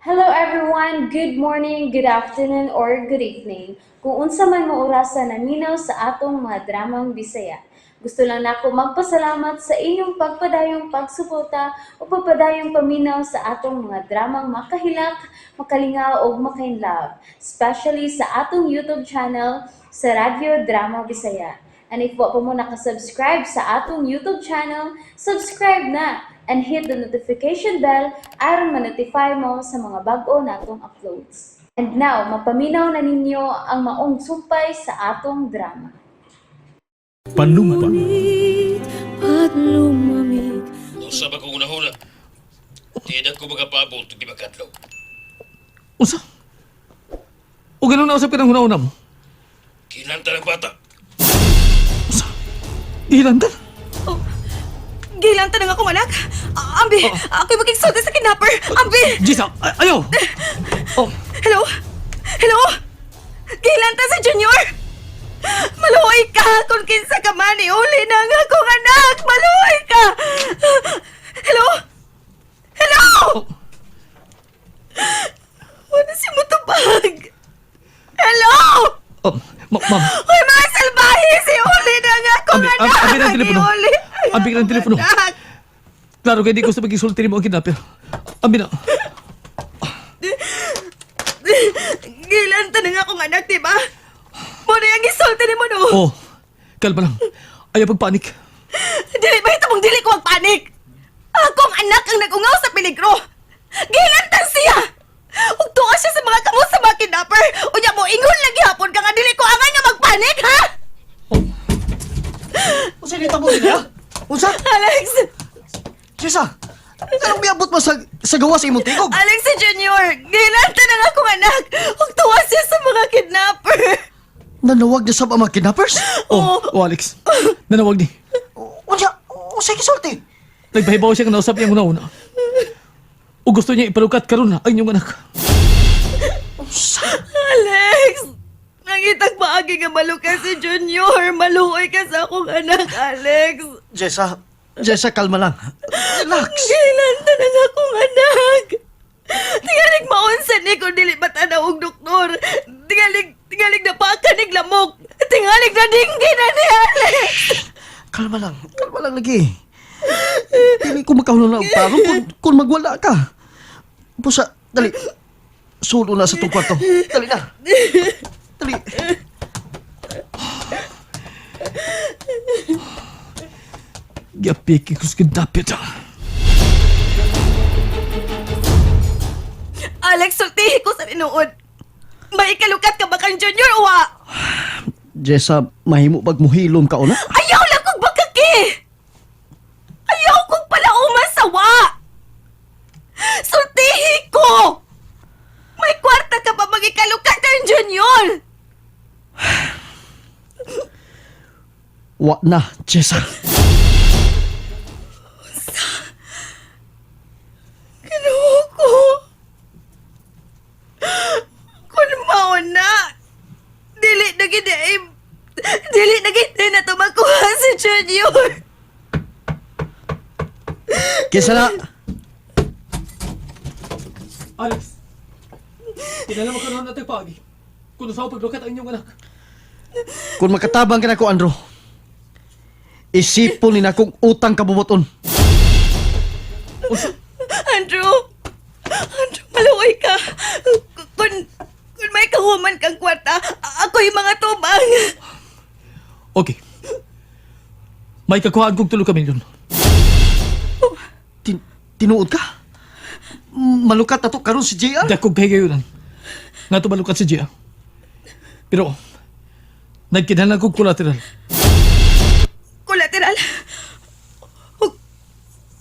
Hello everyone, good morning, good afternoon, or good evening. Kung unsa man mo orasan naminaw sa atong mga dramang Bisaya. Gusto lang nako magpasalamat sa inyong pagpadayong pagsuporta o pagpadayong paminaw sa atong mga dramang makahilak, makalingaw o makainlove, especially sa atong YouTube channel sa Radyo Drama Bisaya. And if wa pa mo nakasubscribe sa atong YouTube channel, subscribe na and hit the notification bell aron ma-notify mo sa mga bag-o natong uploads. And now, mapaminaw na ninyo ang maong sumpay sa atong drama. Panumpa. At lumamig. Usa ba kung unahuna? Tidak ko magapabot ito gibakadlaw. Usa? O ganun na usap ka ng huna-una mo? Kinanta ng bata. Usa? Ilantan? Gilang tanang akong anak. Ambi, ako'y magigsulti sa kidnapper. Ambi! Jisa, ayaw! Oh, Hello? Hello? Gilang ta sa Junior? Maluoy ka kung kinsa ka man. Iuli na nga akong anak. Maluoy ka! Hello? Hello? oh. Ano si Mutubag? Hello? Oh, ma'am. Uy, mga salbahe! Si Uli na nga akong anak! Ambi ng telepono. Iuli! Ambi ng telepono. Anak! Klaro kaya di ko sa pag-isulti mo ang kidnapper. Ambi na. Gilan tanang akong anak, diba? Muna yung isulti ni mo, no? Oh, kalma lang. Ayaw pagpanik. Dili ba ito mong dili ko magpanik? Akong anak ang nagungaw sa peligro. Gilantan siya! Ug tuwa siya sa mga kamot sa mga kidnapper. Unya mo, ingon lagi hapon ka nga dili ko angay nga magpanik, ha? Unsa ni tabo nila? Unsa? Alex! Jessa, anong miabot mo sa gawa sa imong tigog? Alex si Junior! Gilantan ang akong anak. Ug tuwa siya sa mga kidnapper. Nanawag niya sa mga kidnappers? Oh, Alex. Nanawag ni. Unsa kisulti? Nagpahibaw siya nga nausap niyang una-una. O gusto niya ipalukat karon ang inyong anak. Unsa? Alex! Nangitag paagi nga malukas si Junior. Maluoy ka sa akong anak, Alex. Jessa, kalma lang. Relax. Gilantan ang akong anak. Tingalig maunsan ni kung dili matanaw og doktor. Tingalig na pakanig lamok. Tingalig na dinggi na ni Alex. Kalma lang lagi. Dili ko makahulong na ang taro kung magwala ka. Pusa, dali. Sulo na sa tong kwarto. Dali na. Dali. Gapiki ko sa kidnapper ta. Alex, sultihi ko sa tinuod. May ikalukat ka ba kang Junior o wa? Jessa, mahimo pag muhilom ka una? Ayaw lang kong bakaki! Ayaw kong palauman sa wa! Sultihi ko! May kwarta ka pa mag-ikalukat kang Junior! Wa na, Jessa. Kinuha ko. Kung mauna, dili na gid na tumakuha si Junior. Kesa na. Alex, kinala mo karoon natin pagi. Kung saan paglukat ang inyong anak. Kung makatabang ka na ko, Andrew, isipon ni na kong utang kabubuton. Andrew, maluoy ka. Kung may kahuman kang kwarta, ako yung mga tubang. Okay. May kakuhaan kong 3 milyon. Tinuod ka? Malukat na to karon si JR? Dakog kahigayunan. Nga tumalukat si Gia. Pero, nagkinahanglan kong collateral. Kolateral?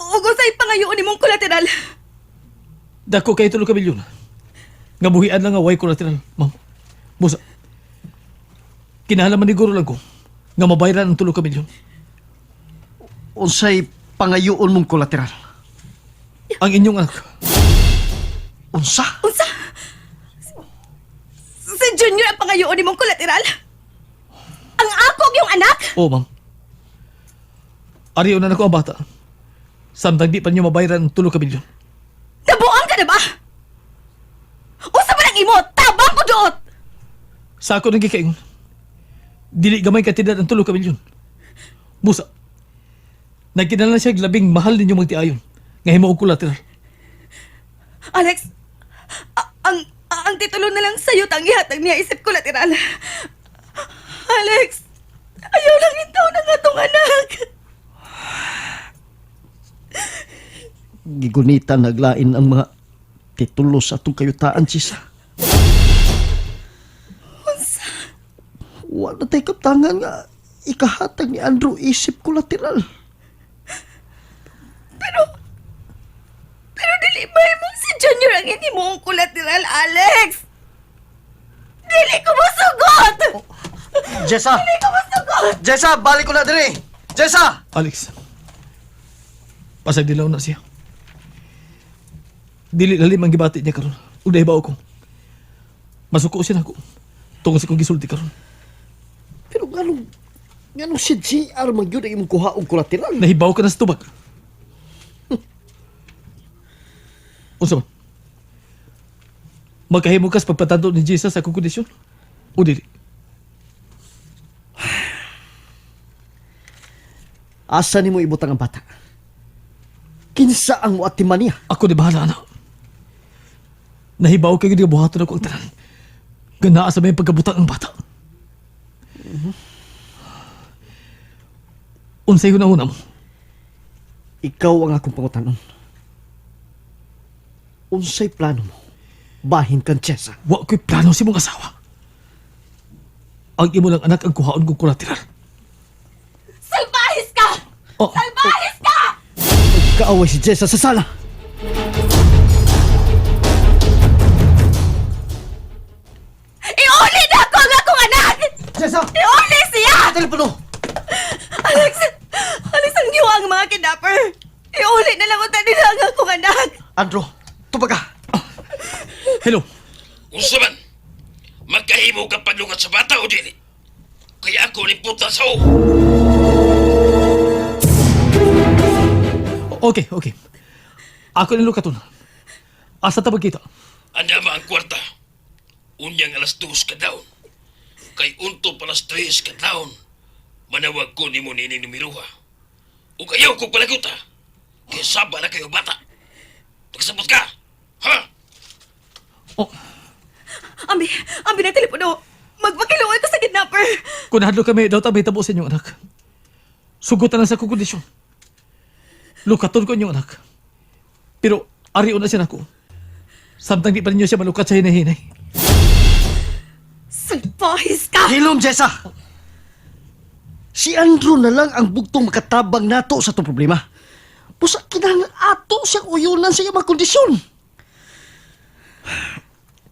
Huwag sa'y pangayoon ni mong kolateral. Dako kay 3 milyon. Nga buhian lang nga way collateral, ma'am. Busa. Kinahanglan maniguro lang ko nga mabayaran ang 3 milyon. Unsay pangayoon mong kolateral? Ang inyong anak. Unsa? Unsa? Si Junior ang pangayoon ni mong kolateral? Ang akog yung anak? Oo, ma'am. Ariyo na nako ang bata. Samtang di pa niyo mabayaran ang 3 milyon. Nabuang ka na ba? Sa ako nang gikaingon, dili gamay katidad ang 3 ka milyon. Busa, nagkinalan siya labing mahal ninyo magtiayon. Nga himo og collateral. Alex, ang titulo na lang sa'yo tangihatag niya isip ko lateral. Alex, ayaw lang ito ng atong anak. Gigunita naglain ang mga titulo sa atong kayutaan, Jessa. Wala tayo katangan nga ikahatag ni Andrew isip collateral. Pero dili ba mong si Junior ang hindi mo ang collateral, Alex? Dili ko masugot! Jessa! Dili ko masugot! Jessa, balik ko na diri! Jessa! Alex, pasag dilaw na siya. Dili lalim ang gibati niya karon. Ug nahibaw ko. Masuko siya nako. Tungod sa kong gisulti karon. Pero ganong si JR magyud ang imong kuha og collateral. Nahibaw ka na sa tubag. Unsa man? Magkahimo ka sa pagpatando ni Jesus sa akong kondisyon? O dili? Asa nimo ibutang ang bata? Kinsa ang muatiman niya? Ako di bahala na. Nahibaw ka gid buhaton ako ang tanan. Ganaa sa may pagkabutang ang bata. Unsay una mo? Ikaw ang akong pangutanon. Unsay plano mo? Bahin kang Jessa. Wa ko'y plano si mong asawa. Ang imo lang anak ang kuhaon kong collateral. Salbahis ka! Oh, Salbahis ka! Kaaway si Jessa sa sala. Iuli na ako ang akong anak! Jessa! Iuli siya! Telepono! Alex! Alex, ang giwa ang mga kidnapper! Iuli na lang unta nila ang akong anak! Andrew, tubag ka! hello. Unsa man? Magkahimo ka paglukat sa bata o dili? Kaya ako ni puta sa o. Okay. Ako ni Lukaton. Asa tabag kita? Andama ang kwarta. Unyang alas 2 ka daon. Kay unto palas 3 ka daon. Manawag ko ni mo nining numiruha. O kayaw ko palaguta. Kaya saba na kayo bata. Pagsabot ka! Ha? Oh, Ambi na telepono! Magpakiluoy ko sa kidnapper! kung nahadlo kami, daw tabay tabo sa inyong anak. Sugutan na sa akong kondisyon. Lukaton ko inyong anak. Pero, ariyo na siya nako. Samtang di pa ninyo siya malukat sa hinahinay. Salbahis ka! Hilom, Jessa! Si Andrew na lang ang bugtong makatabang nato sa itong problema. Pusa kinahanglan ato siyang uyunan sa iyang mga kondisyon.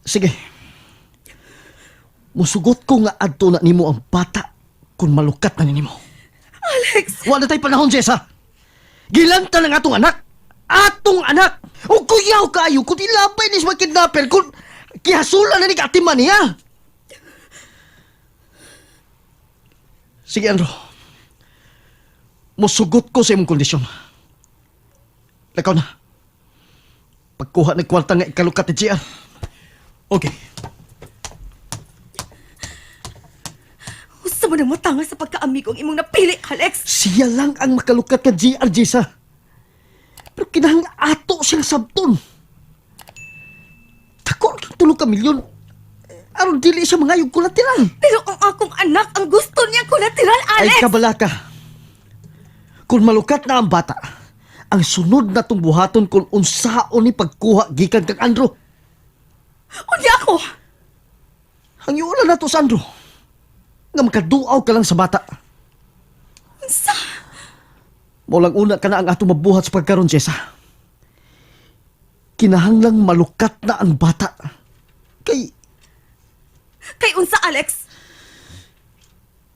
Sige. Musugot ko nga adto na nimo ang bata kung malukat na nimo. Alex! Wala tayo panahon, Jessa. Gilanta ng atong anak. Atong anak! O kuyaw kayo kung ilabay ni sa mga kidnapper kung kihasulan na ni katiman niya. Sige, Andrew. Musugot ko sa imong kondisyon. Lakaw na. Pagkuha ng kwarta nga ikalukat ni JR. Okay. Gusto mo nang matanga sa pagkaamigong imong napili, Alex! Siya lang ang makalukat ka JR, Jessa. Pero kinahang ato siyang sabton. Tako ang 3 ka milyon. Aron dili siya mangayog kolateral. Pero ang akong anak ang gusto niya collateral, Ay Alex! kabala ka. Kung malukat na ang bata, ang sunod na tong buhaton kung unsaon ni pagkuha gikan kang Andrew. Unya ako! Ang iulan na to sa Andrew. Nga makaduaw ka lang sa bata. Unsa? Maulang una ka na ang ato mabuhat sa pagkaroon, Jessa. Kinahanglang malukat na ang bata. Kay unsa, Alex?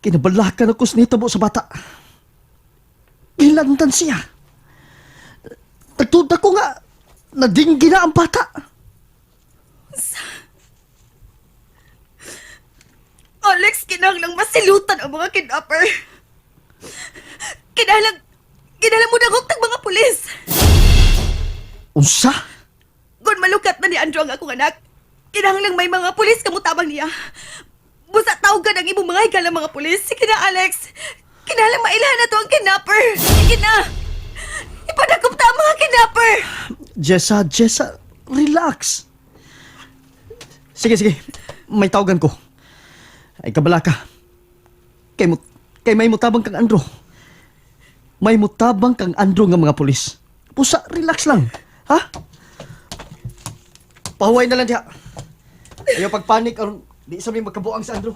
Kinabalakan ako sa nitabo sa bata. Ilantan siya. Nagtuda ko nga, nadinggi na ang bata. Alex, kinahanglang masilutan ang mga kidnapper. Kinahanglang mo dagok tag mga pulis. Unsa? Kung malukat na ni Andrew ang akong anak, kinahanglang may mga pulis kamutabang niya. Busa tawagan ang imong mga higala mga pulis. Sige na, Alex. Kinalang mailahan na to ang kidnapper. Sige na. Ipadagop ta ang mga kidnapper. Jessa, relax. Sige. May tawagan ko. Ay, kabala ka. Kay may mutabang kang Andro. May mutabang kang Andro nga mga pulis. Pusa, relax lang. Ha? Pahuway na lang diha. Ayaw pagpanik aron di sabi magkabuang sa Andro.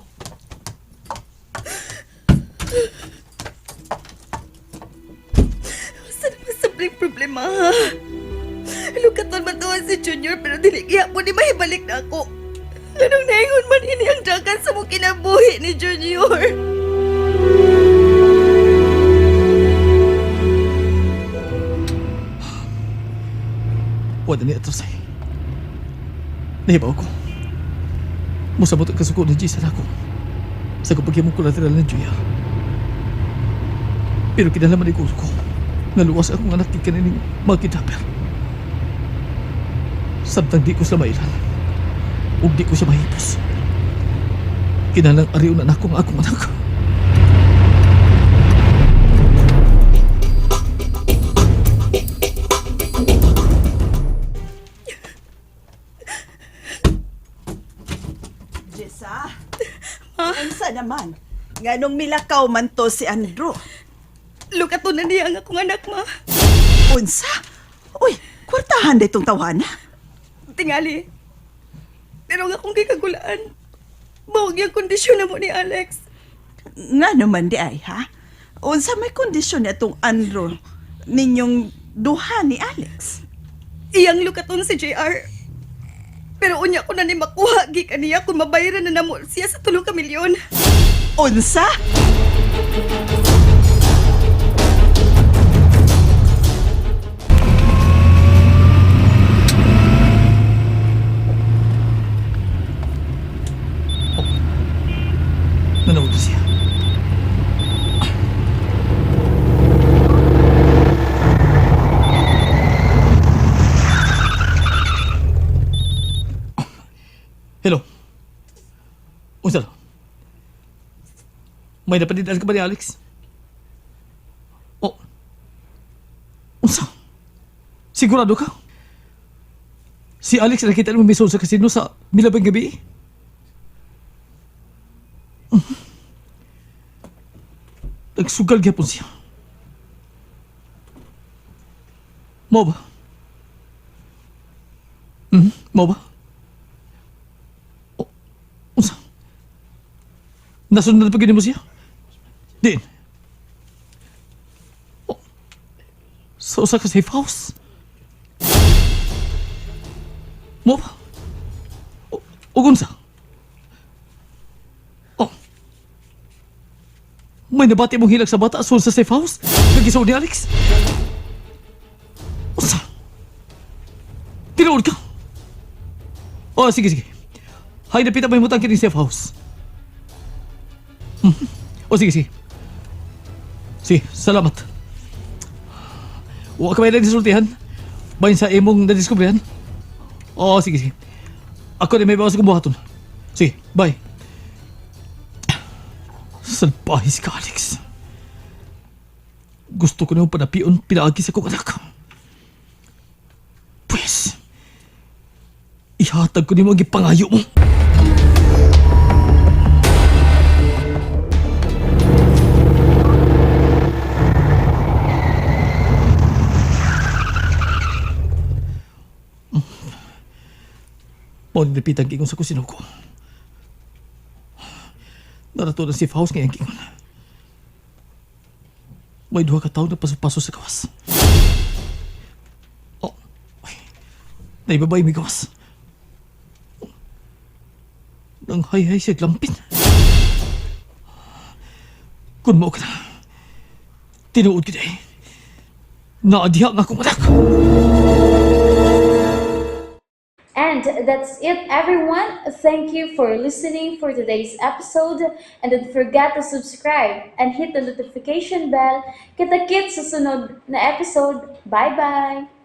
Saan ang simpleng problema, ha? Lukaton man to si Junior pero dili po ni mahibalik na ako. Anong naingon man ini ang dagan sa mong kinabuhi ni Junior? Wala ni ato say. Nahibaw ko. Musabot ang kasuko ni Jason ako. Sa kapag mo kolateral ng Juya. Pero kinalaman ni ko naluwas akong anak ni kanining mga kidnapper. Samtang di ko sila mailan. Ug di ko siya mahipos. Kinalang ariw na akong anak. Jessa, unsa naman? Nganong milakaw man to si Andrew? Lukaton na niya ang akong anak, ma. Unsa? Uy, kwartahan da itong tawana. Tingali. Pero ang akong gikagulaan, bawag yung kondisyon na mo ni Alex. Nga naman di ay, ha? Unsa may kondisyon na itong Andrew ninyong duha ni Alex? Iyang lukaton si JR. Pero unya ko na ni makuha gikan niya kung mabayaran na namo siya sa 3 ka milyon. Unsa? Nanood na siya. Hello. Unsa? May napadidal ka ba ni Alex? Oh. Unsa? Sigurado ka? Si Alex nakita mo misol sa kasino sa milabang gabi? Nagsugal gyapon siya. Mo ba? Mo ba? Unsa? Nasundan pa gini mo siya? Din. Oh. Sa usa ka safe house? Mo ba? O unsa? Oh. May nabati mong hilag sa bata asul sa safe house? Nagisaw ni Alex? Unsa? Tinuod ka? Oh, sige. Hay, napita may mutang kining safe house. O sige. Sige, salamat. Huwag ka may nadisultihan. Bayan sa imong nadiskubrihan. O sige. Ako na may bawas kong buhaton. Sige, bye. Salbahis ka, Alex. Gusto ko na yung panapion, pinaagi sa kong anak. Pwes, ihatag ko ni mo ang ipangayo mo. Mo nilipit ang gingon sa kusino ko. Narato na si Faust ngayang gingon. May 2 ka taon na paso-paso sa gawas. Oh, naibabay may gawas. Nang hay-hay siya glampin. Kung mo ka na, tinuod ka na eh. Naadiha nga akong anak. And that's it, everyone. Thank you for listening for today's episode. And don't forget to subscribe and hit the notification bell. Kita-kits sa sunod na episode. Bye-bye!